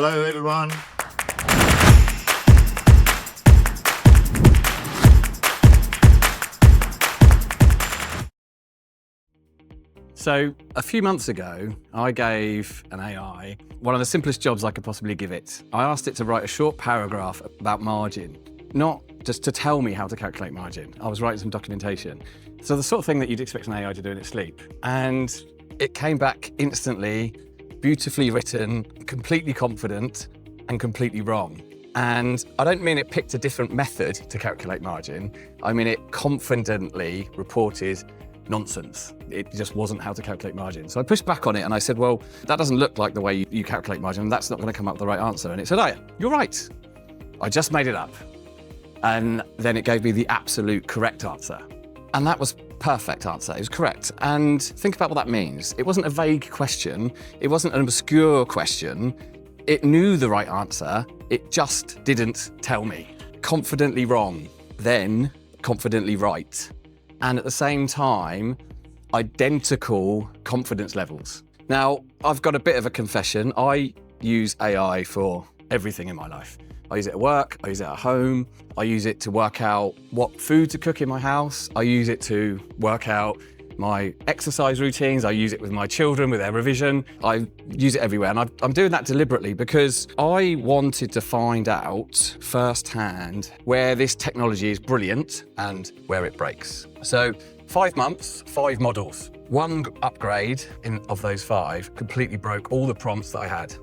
Hello, everyone. So a few months ago, I gave an AI one of the simplest jobs I could possibly give it. I asked it to write a short paragraph about margin, not just to tell me how to calculate margin. I was writing some documentation. So the sort of thing that you'd expect an AI to do in its sleep. And it came back instantly, beautifully written, completely confident, and completely wrong. And I don't mean it picked a different method to calculate margin. I mean it confidently reported nonsense. It just wasn't how to calculate margin. So I pushed back on it and I said, well, that doesn't look like the way you calculate margin. That's not going to come up with the right answer. And it said, oh, you're right. I just made it up. And then it gave me the absolute correct answer. And that was perfect answer. It was correct. And think about what that means. It wasn't a vague question. It wasn't an obscure question. It knew the right answer. It just didn't tell me. Confidently wrong, then confidently right. And at the same time, identical confidence levels. Now, I've got a bit of a confession. I use AI for everything in my life. I use it at work, I use it at home, I use it to work out what food to cook in my house, I use it to work out my exercise routines, I use it with my children, with their revision, I use it everywhere. And I'm doing that deliberately because I wanted to find out firsthand where this technology is brilliant and where it breaks. So 5 months, 5 models. One upgrade of those 5 completely broke all the prompts that I had.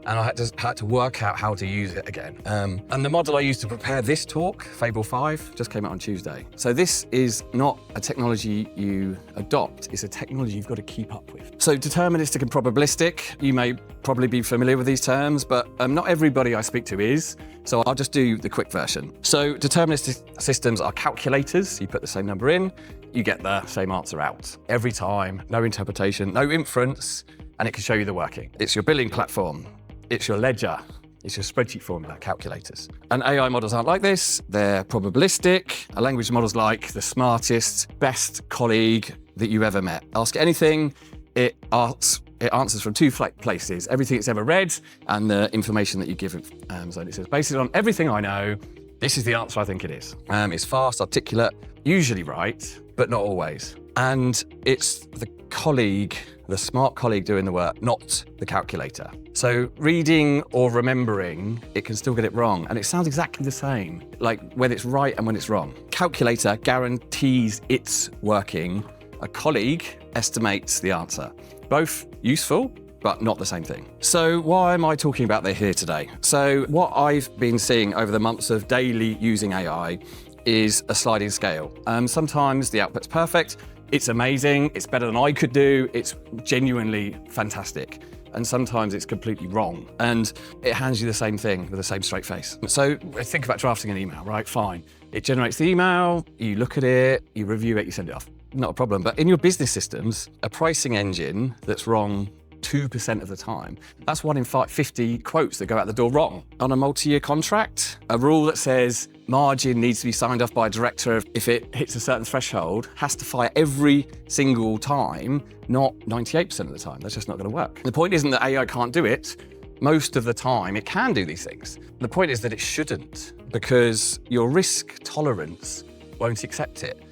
And I had to work out how to use it again. And the model I used to prepare this talk, Fable 5, just came out on Tuesday. So this is not a technology you adopt, it's a technology you've got to keep up with. So deterministic and probabilistic, you may probably be familiar with these terms, but not everybody I speak to is. So I'll just do the quick version. So deterministic systems are calculators. You put the same number in, you get the same answer out. Every time, no interpretation, no inference, and it can show you the working. It's your billing platform. It's your ledger, it's your spreadsheet formula, calculators. And AI models aren't like this. They're probabilistic. A language model's like the smartest, best colleague that you ever met. Ask it anything, it answers from 2 places, everything it's ever read and the information that you give it. So it says, based on everything I know, this is the answer I think it is. It's fast, articulate, usually right, but not always. And it's the colleague, the smart colleague doing the work, not the calculator. So reading or remembering, it can still get it wrong. And it sounds exactly the same, like when it's right and when it's wrong. Calculator guarantees it's working. A colleague estimates the answer. Both useful, but not the same thing. So why am I talking about this here today? So what I've been seeing over the months of daily using AI is a sliding scale. Sometimes the output's perfect, it's amazing, it's better than I could do, it's genuinely fantastic. And sometimes it's completely wrong. And it hands you the same thing with the same straight face. So think about drafting an email, right? Fine. It generates the email, you look at it, you review it, you send it off. Not a problem. But in your business systems, a pricing engine that's wrong 2% of the time, that's 1 in 50 quotes that go out the door wrong. On a multi-year contract, a rule that says margin needs to be signed off by a director if it hits a certain threshold has to fire every single time, not 98% of the time. That's just not going to work. The point isn't that AI can't do it. Most of the time, it can do these things. The point is that it shouldn't, because your risk tolerance won't accept it.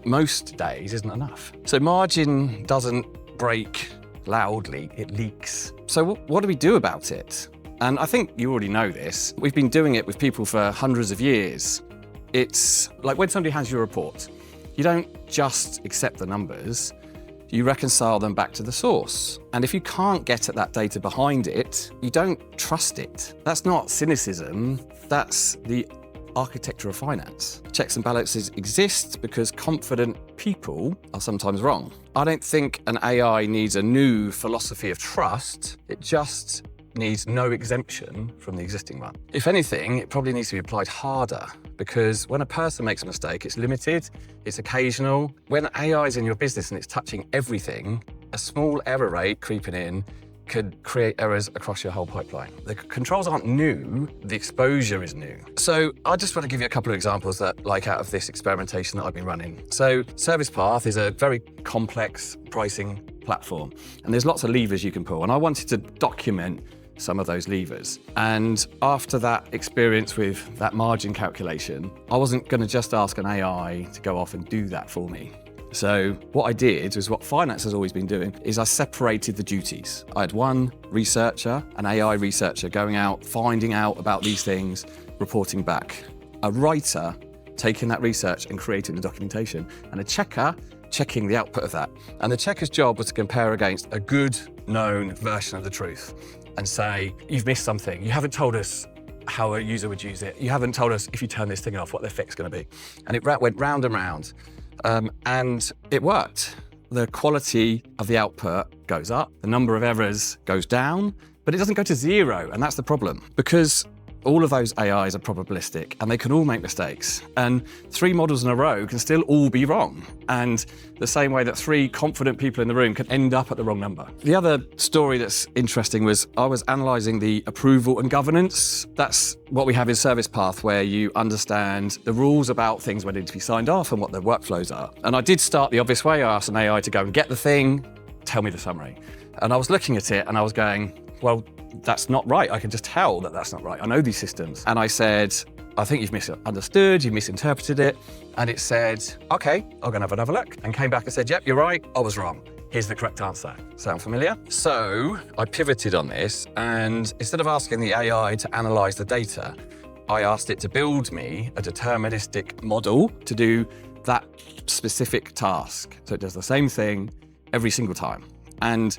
Most days isn't enough. So margin doesn't break loudly, it leaks. So what do we do about it? And I think you already know this. We've been doing it with people for hundreds of years. It's like when somebody hands you a report, you don't just accept the numbers, you reconcile them back to the source. And if you can't get at that data behind it, you don't trust it. That's not cynicism, that's the architecture of finance. Checks and balances exist because confident people are sometimes wrong. I don't think an AI needs a new philosophy of trust. It just needs no exemption from the existing one. If anything, it probably needs to be applied harder, because when a person makes a mistake, it's limited, it's occasional. When AI is in your business and it's touching everything, a small error rate creeping in could create errors across your whole pipeline. The controls aren't new, the exposure is new. So I just want to give you a couple of examples that out of this experimentation that I've been running. So Service Path is a very complex pricing platform, and there's lots of levers you can pull. And I wanted to document some of those levers. And after that experience with that margin calculation, I wasn't going to just ask an AI to go off and do that for me. So what I did was what finance has always been doing, is I separated the duties. I had one researcher, an AI researcher, going out, finding out about these things, reporting back. A writer taking that research and creating the documentation, and a checker checking the output of that. And the checker's job was to compare against a good known version of the truth and say, you've missed something. You haven't told us how a user would use it. You haven't told us if you turn this thing off, what the effect's going to be. And it went round and round. And it worked. The quality of the output goes up, the number of errors goes down, but it doesn't go to zero, and that's the problem. Because all of those AIs are probabilistic and they can all make mistakes. And 3 models in a row can still all be wrong. And the same way that 3 confident people in the room can end up at the wrong number. The other story that's interesting was I was analysing the approval and governance. That's what we have in Service Path, where you understand the rules about things when they need to be signed off and what the workflows are. And I did start the obvious way. I asked an AI to go and get the thing, tell me the summary. And I was looking at it and I was going, well, that's not right. I can just tell that that's not right. I know these systems. And I said, I think you've misunderstood, you misinterpreted it. And it said, okay, I'm gonna have another look. And came back and said, yep, you're right, I was wrong. Here's the correct answer. Sound familiar? So I pivoted on this, and instead of asking the AI to analyze the data, I asked it to build me a deterministic model to do that specific task. So it does the same thing every single time. And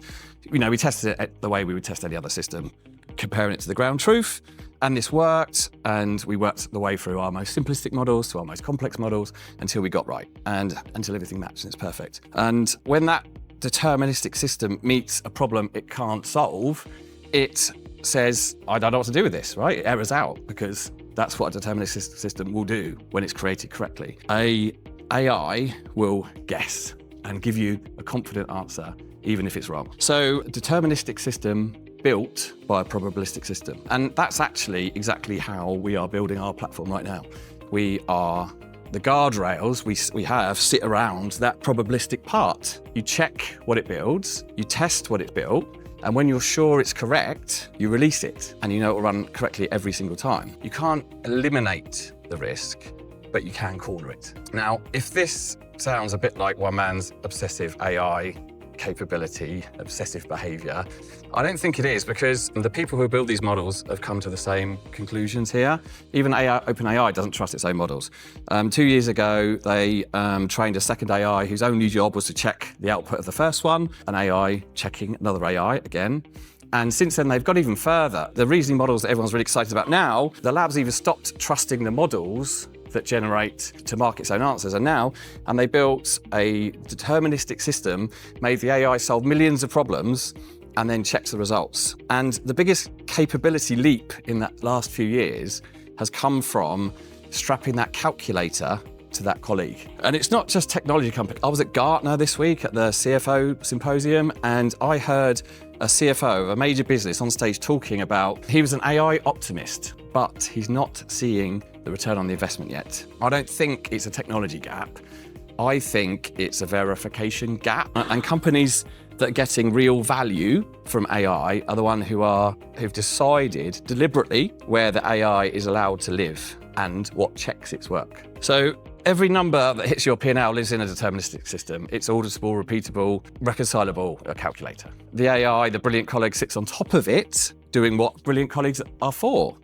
we tested it the way we would test any other system, comparing it to the ground truth. And this worked, and we worked the way through our most simplistic models to our most complex models until we got right, and until everything matched and it's perfect. And when that deterministic system meets a problem it can't solve, it says, I don't know what to do with this, right? It errors out, because that's what a deterministic system will do when it's created correctly. A AI will guess and give you a confident answer, even if it's wrong. So a deterministic system built by a probabilistic system. And that's actually exactly how we are building our platform right now. The guardrails we have sit around that probabilistic part. You check what it builds, you test what it built, and when you're sure it's correct, you release it, and you know it will run correctly every single time. You can't eliminate the risk, but you can corner it. Now, if this sounds a bit like one man's obsessive AI capability, obsessive behavior, I don't think it is, because the people who build these models have come to the same conclusions here. Even OpenAI doesn't trust its own models. 2 years ago, they trained a second AI whose only job was to check the output of the first one, an AI checking another AI again. And since then, they've gone even further. The reasoning models that everyone's really excited about now, the labs even stopped trusting the models that generate to mark its own answers. And they built a deterministic system, made the AI solve millions of problems, and then checks the results. And the biggest capability leap in that last few years has come from strapping that calculator to that colleague. And it's not just technology company. I was at Gartner this week at the CFO symposium, and I heard a CFO of a major business on stage talking about, he was an AI optimist, but he's not seeing the return on the investment yet. I don't think it's a technology gap. I think it's a verification gap. And companies that are getting real value from AI are the ones who've decided deliberately where the AI is allowed to live and what checks its work. So every number that hits your P&L lives in a deterministic system. It's auditable, repeatable, reconcilable, a calculator. The AI, the brilliant colleague, sits on top of it, doing what brilliant colleagues are for.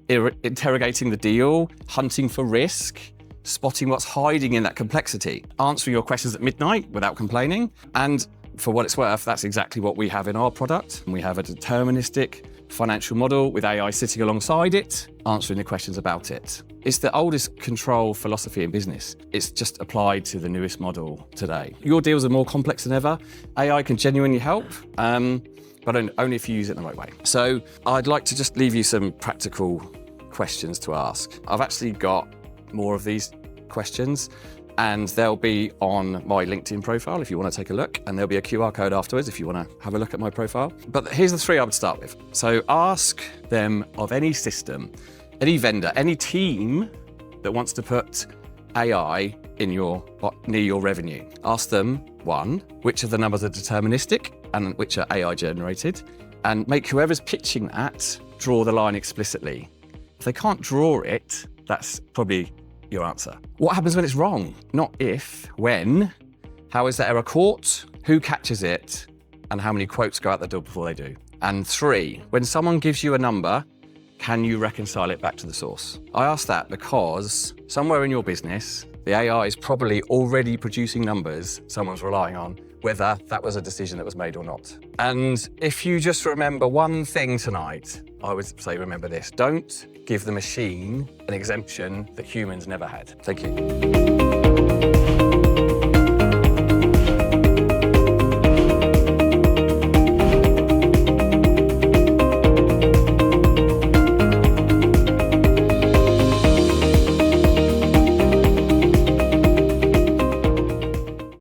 Interrogating the deal, hunting for risk, spotting what's hiding in that complexity, answering your questions at midnight without complaining. And for what it's worth, that's exactly what we have in our product. We have a deterministic financial model with AI sitting alongside it, answering the questions about it. It's the oldest control philosophy in business. It's just applied to the newest model today. Your deals are more complex than ever. AI can genuinely help, but only if you use it in the right way. So I'd like to just leave you some practical questions to ask. I've actually got more of these questions, and they'll be on my LinkedIn profile if you want to take a look, and there'll be a QR code afterwards if you want to have a look at my profile. But here's the 3 I would start with. So ask them of any system, any vendor, any team that wants to put AI near your revenue. Ask them, 1, which of the numbers are deterministic and which are AI generated, and make whoever's pitching that draw the line explicitly. If they can't draw it, that's probably your answer. What happens when it's wrong? Not if, when. How is that error caught? Who catches it? And how many quotes go out the door before they do? And 3, when someone gives you a number, can you reconcile it back to the source? I ask that because somewhere in your business, the AI is probably already producing numbers someone's relying on, whether that was a decision that was made or not. And if you just remember one thing tonight, I would say remember this: don't give the machine an exemption that humans never had. Thank you.